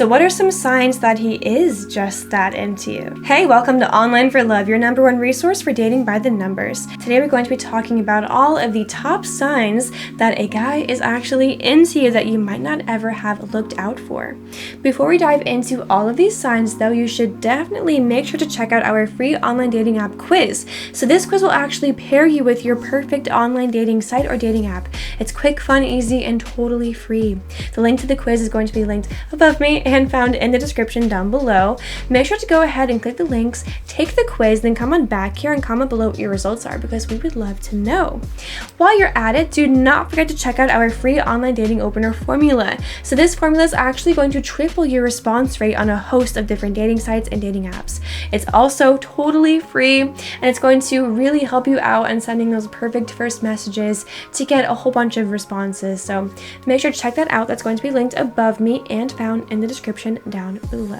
So what are some signs that he is just that into you? Hey, welcome to Online for Love, your #1 resource for dating by the numbers. Today we're going to be talking about all of the top signs that a guy is actually into you that you might not ever have looked out for. Before we dive into all of these signs though, you should definitely make sure to check out our free online dating app quiz. So this quiz will actually pair you with your perfect online dating site or dating app. It's quick, fun, easy, and totally free. The link to the quiz is going to be linked above me and found in the description down below. Make sure to go ahead and click the links, take the quiz, then come on back here and comment below what your results are because we would love to know. While you're at it, do not forget to check out our free online dating opener formula. So this formula is actually going to triple your response rate on a host of different dating sites and dating apps. It's also totally free and it's going to really help you out in sending those perfect first messages to get a whole bunch of responses. So make sure to check that out. That's going to be linked above me and found in the description down below.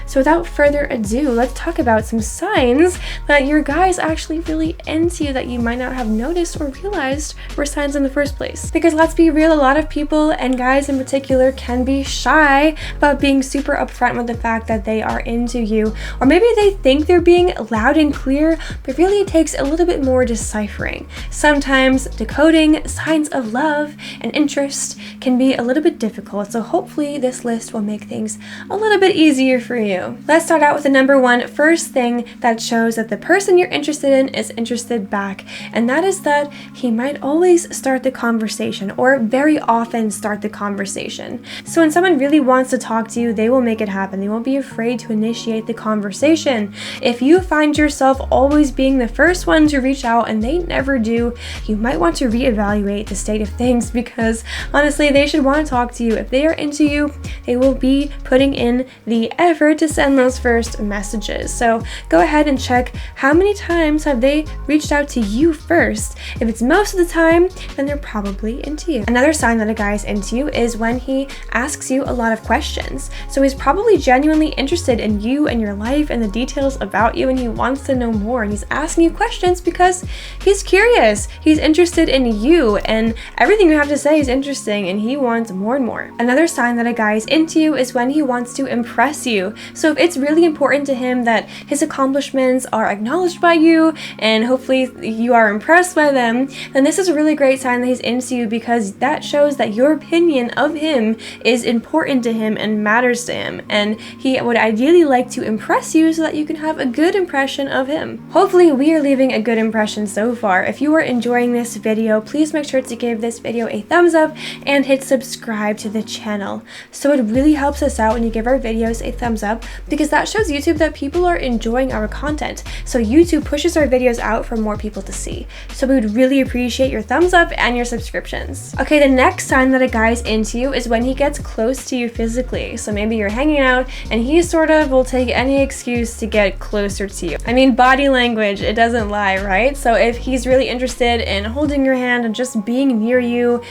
So without further ado, let's talk about some signs that your guy is actually really into you that you might not have noticed or realized were signs in the first place. Because let's be real, a lot of people, and guys in particular, can be shy about being super upfront with the fact that they are into you, or maybe they think they're being loud and clear, but really it takes a little bit more deciphering. Sometimes decoding signs of love and interest can be a little bit difficult, so hopefully this list will make things a little bit easier for you. Let's start out with the #1 first thing that shows that the person you're interested in is interested back, and that is that he might always start the conversation, or very often start the conversation. So when someone really wants to talk to you, they will make it happen. They won't be afraid to initiate the conversation. If you find yourself always being the first one to reach out and they never do, you might want to reevaluate the state of things, because honestly, they should want to talk to you. If they are into you, they will be putting in the effort to send those first messages. So go ahead and check how many times have they reached out to you first. If it's most of the time, then they're probably into you. Another sign that a guy is into you is when he asks you a lot of questions. So he's probably genuinely interested in you and your life and the details about you, and he wants to know more, and he's asking you questions because he's curious. He's interested in you, and everything you have to say is interesting, and he wants more and more. Another sign that a guy is into you is when he wants to impress you. So if it's really important to him that his accomplishments are acknowledged by you, and hopefully you are impressed by them, then this is a really great sign that he's into you, because that shows that your opinion of him is important to him and matters to him, and he would ideally like to impress you so that you can have a good impression of him. Hopefully we are leaving a good impression so far. If you are enjoying this video, please make sure to give this video a thumbs up and hit subscribe to the channel. So it really helps us out when you give our videos a thumbs up, because that shows YouTube that people are enjoying our content. So YouTube pushes our videos out for more people to see. So we would really appreciate your thumbs up and your subscriptions. Okay, the next sign that a guy is into you is when he gets close to you physically. So maybe you're hanging out and he sort of will take any excuse to get closer to you. I mean, body language, it doesn't lie, right? So if he's really interested in holding your hand and just being near you,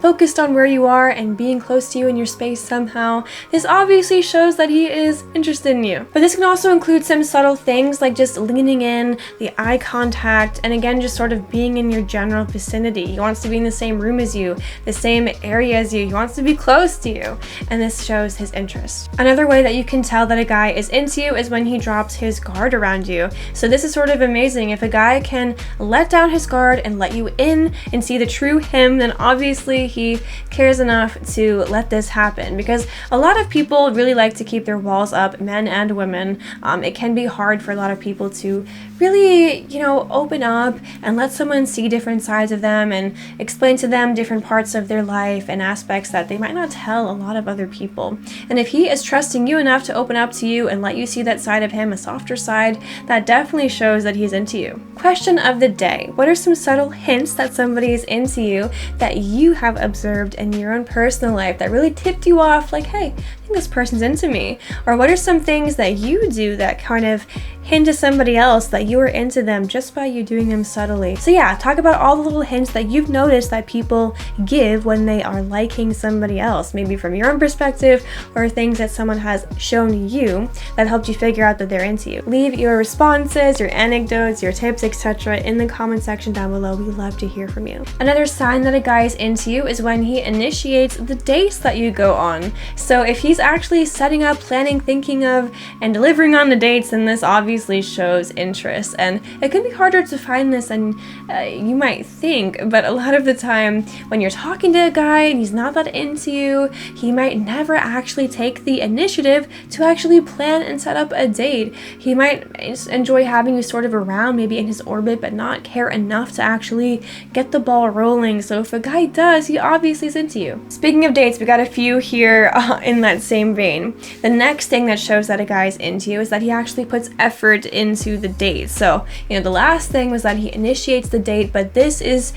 focused on where you are and being close to you in your space somehow, this obviously shows that he is interested in you. But this can also include some subtle things like just leaning in, the eye contact, and again, just sort of being in your general vicinity. He wants to be in the same room as you, the same area as you. He wants to be close to you, and this shows his interest. Another way that you can tell that a guy is into you is when he drops his guard around you. So this is sort of amazing. If a guy can let down his guard and let you in and see the true him, then obviously he cares enough to let this happen, because a lot of people really like to keep their walls up, men and women. It can be hard for a lot of people to really, open up and let someone see different sides of them and explain to them different parts of their life and aspects that they might not tell a lot of other people. And if he is trusting you enough to open up to you and let you see that side of him, a softer side, that definitely shows that he's into you. Question of the day: what are some subtle hints that somebody is into you that you have observed in your own personal life that really tipped you off, like, hey, I think this person's into me? Or what are some things that you do that kind of hint to somebody else that you are into them just by you doing them subtly? So yeah, talk about all the little hints that you've noticed that people give when they are liking somebody else, maybe from your own perspective or things that someone has shown you that helped you figure out that they're into you. Leave your responses, your anecdotes, your tips, etc. in the comment section down below. We love to hear from you. Another sign that a guy is into you is when he initiates the dates that you go on. So if he's actually setting up, planning, thinking of, and delivering on the dates, then this obviously shows interest. And it can be harder to find this than you might think, but a lot of the time when you're talking to a guy and he's not that into you, he might never actually take the initiative to actually plan and set up a date. He might enjoy having you sort of around, maybe in his orbit, but not care enough to actually get the ball rolling. So if a guy does, he obviously is into you. Speaking of dates, we got a few here in that same vein. The next thing that shows that a guy is into you is that he actually puts effort into the date. So, the last thing was that he initiates the date, but this is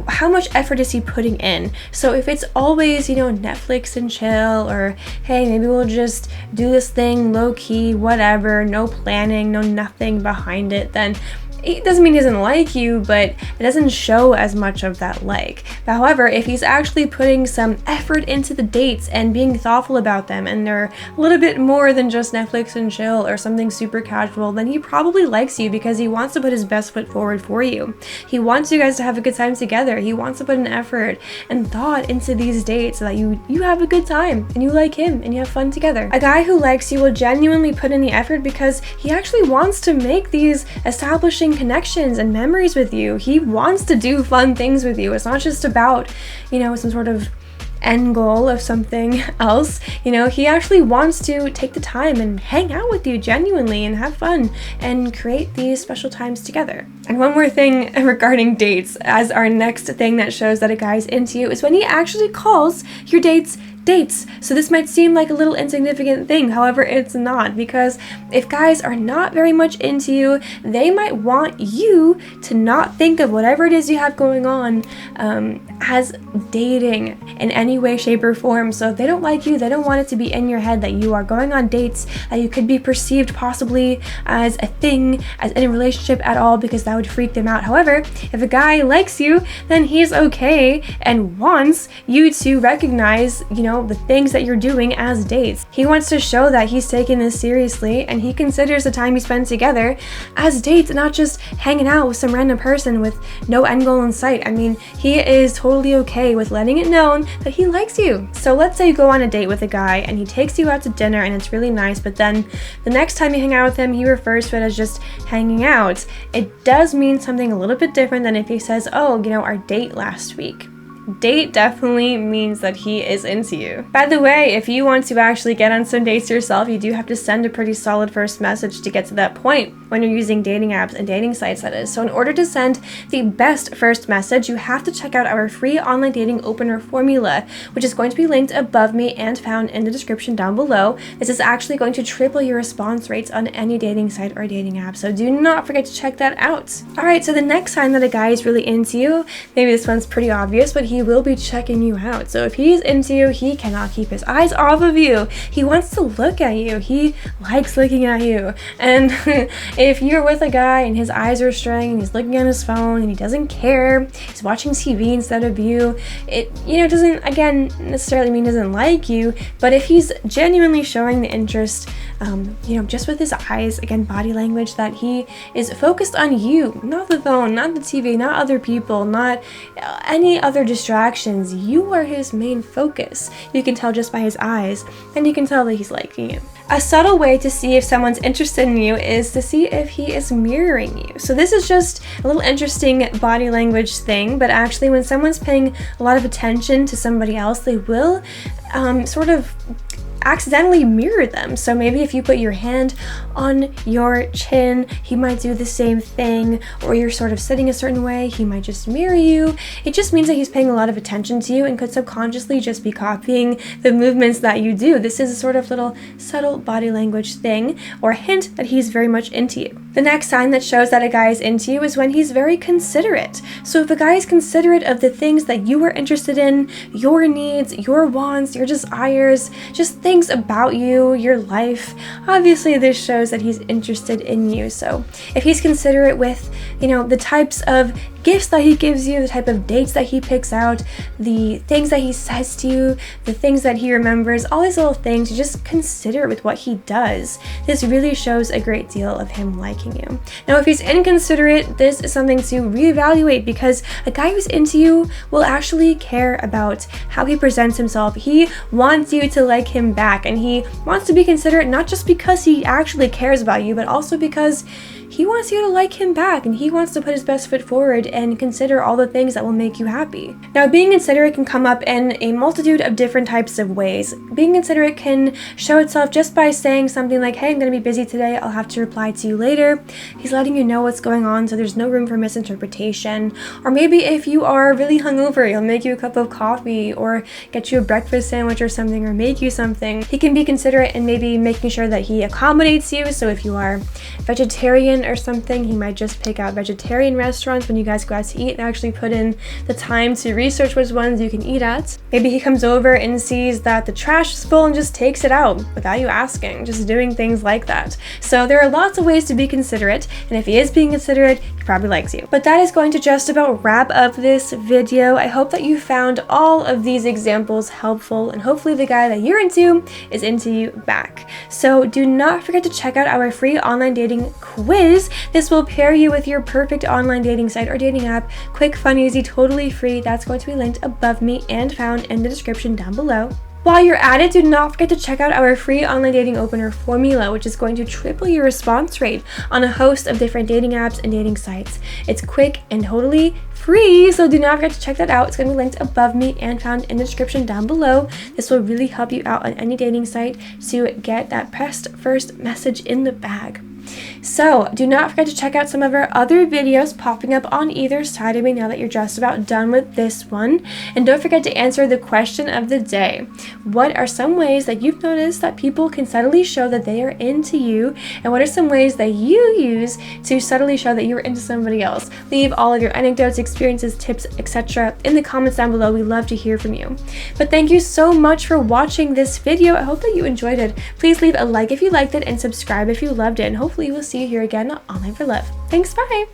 how much effort is he putting in. So if it's always, Netflix and chill, or hey, maybe we'll just do this thing low key, whatever, no planning, no nothing behind it, then it doesn't mean he doesn't like you, but it doesn't show as much of that like. However, if he's actually putting some effort into the dates and being thoughtful about them, and they're a little bit more than just Netflix and chill or something super casual, then he probably likes you because he wants to put his best foot forward for you. He wants you guys to have a good time together. He wants to put an effort and thought into these dates so that you have a good time and you like him and you have fun together. A guy who likes you will genuinely put in the effort because he actually wants to make these establishing connections and memories with you. He wants to do fun things with you. It's not just about, some sort of end goal of something else. He actually wants to take the time and hang out with you genuinely and have fun and create these special times together. And one more thing regarding dates, as our next thing that shows that a guy's into you, is when he actually calls your dates. So this might seem like a little insignificant thing, however it's not, because if guys are not very much into you, they might want you to not think of whatever it is you have going on as dating in any way, shape, or form. So if they don't like you, they don't want it to be in your head that you are going on dates, that you could be perceived possibly as a thing, as in a relationship at all, because that would freak them out. However, if a guy likes you, then he's okay and wants you to recognize, the things that you're doing as dates. He wants to show that he's taking this seriously, and he considers the time you spend together as dates, not just hanging out with some random person with no end goal in sight. He is totally okay with letting it known that he likes you. So let's say you go on a date with a guy and he takes you out to dinner and it's really nice, but then the next time you hang out with him, he refers to it as just hanging out. It does mean something a little bit different than if he says, oh, our date last week. Date definitely means that he is into you. By the way, if you want to actually get on some dates yourself, you do have to send a pretty solid first message to get to that point when you're using dating apps and dating sites, that is. So in order to send the best first message, you have to check out our free online dating opener formula, which is going to be linked above me and found in the description down below. This is actually going to triple your response rates on any dating site or dating app, so do not forget to check that out. Alright, so the next sign that a guy is really into you, maybe this one's pretty obvious, but he will be checking you out. So if he's into you, he cannot keep his eyes off of you. He wants to look at you. He likes looking at you. And if you're with a guy and his eyes are straying and he's looking at his phone and he doesn't care, he's watching TV instead of you, it doesn't, again, necessarily mean he doesn't like you, but if he's genuinely showing the interest, just with his eyes, again, body language, that he is focused on you, not the phone, not the TV, not other people, not any other distractions. You are his main focus. You can tell just by his eyes, and you can tell that he's liking you. A subtle way to see if someone's interested in you is to see if he is mirroring you. So this is just a little interesting body language thing, but actually when someone's paying a lot of attention to somebody else, they will sort of accidentally mirror them. So maybe if you put your hand on your chin, he might do the same thing, or you're sort of sitting a certain way, he might just mirror you. It just means that he's paying a lot of attention to you and could subconsciously just be copying the movements that you do. This is a sort of little subtle body language thing or hint that he's very much into you. The next sign that shows that a guy is into you is when he's very considerate. So if a guy is considerate of the things that you are interested in, your needs, your wants, your desires, just things about you, your life, obviously this shows that he's interested in you. So if he's considerate with, the types of gifts that he gives you, the type of dates that he picks out, the things that he says to you, the things that he remembers, all these little things, you just consider with what he does. This really shows a great deal of him liking you. Now, if he's inconsiderate, this is something to reevaluate, because a guy who's into you will actually care about how he presents himself. He wants you to like him back, and he wants to be considerate, not just because he actually cares about you, but also because he wants you to like him back, and he wants to put his best foot forward and consider all the things that will make you happy. Now, being considerate can come up in a multitude of different types of ways. Being considerate can show itself just by saying something like, hey, I'm going to be busy today, I'll have to reply to you later. He's letting you know what's going on, so there's no room for misinterpretation. Or maybe if you are really hungover, he'll make you a cup of coffee, or get you a breakfast sandwich or something, or make you something. He can be considerate in maybe making sure that he accommodates you. So if you are vegetarian or something, he might just pick out vegetarian restaurants when you guys go out to eat and actually put in the time to research which ones you can eat at. Maybe he comes over and sees that the trash is full and just takes it out without you asking, just doing things like that. So there are lots of ways to be considerate, and if he is being considerate, he probably likes you. But that is going to just about wrap up this video. I hope that you found all of these examples helpful, and hopefully the guy that you're into is into you back. So do not forget to check out our free online dating quiz. This will pair you with your perfect online dating site or dating app. Quick, fun, easy, totally free. That's going to be linked above me and found in the description down below. While you're at it, do not forget to check out our free online dating opener formula, which is going to triple your response rate on a host of different dating apps and dating sites. It's quick and totally free, so do not forget to check that out. It's going to be linked above me and found in the description down below. This will really help you out on any dating site to get that pressed first message in the bag. So do not forget to check out some of our other videos popping up on either side of me now that you're just about done with this one. And don't forget to answer the question of the day. What are some ways that you've noticed that people can subtly show that they are into you? And what are some ways that you use to subtly show that you're into somebody else? Leave all of your anecdotes, experiences, tips, etc. in the comments down below. We love to hear from you. But thank you so much for watching this video. I hope that you enjoyed it. Please leave a like if you liked it and subscribe if you loved it. And hopefully we'll see you here again on Online for Love. Thanks, bye!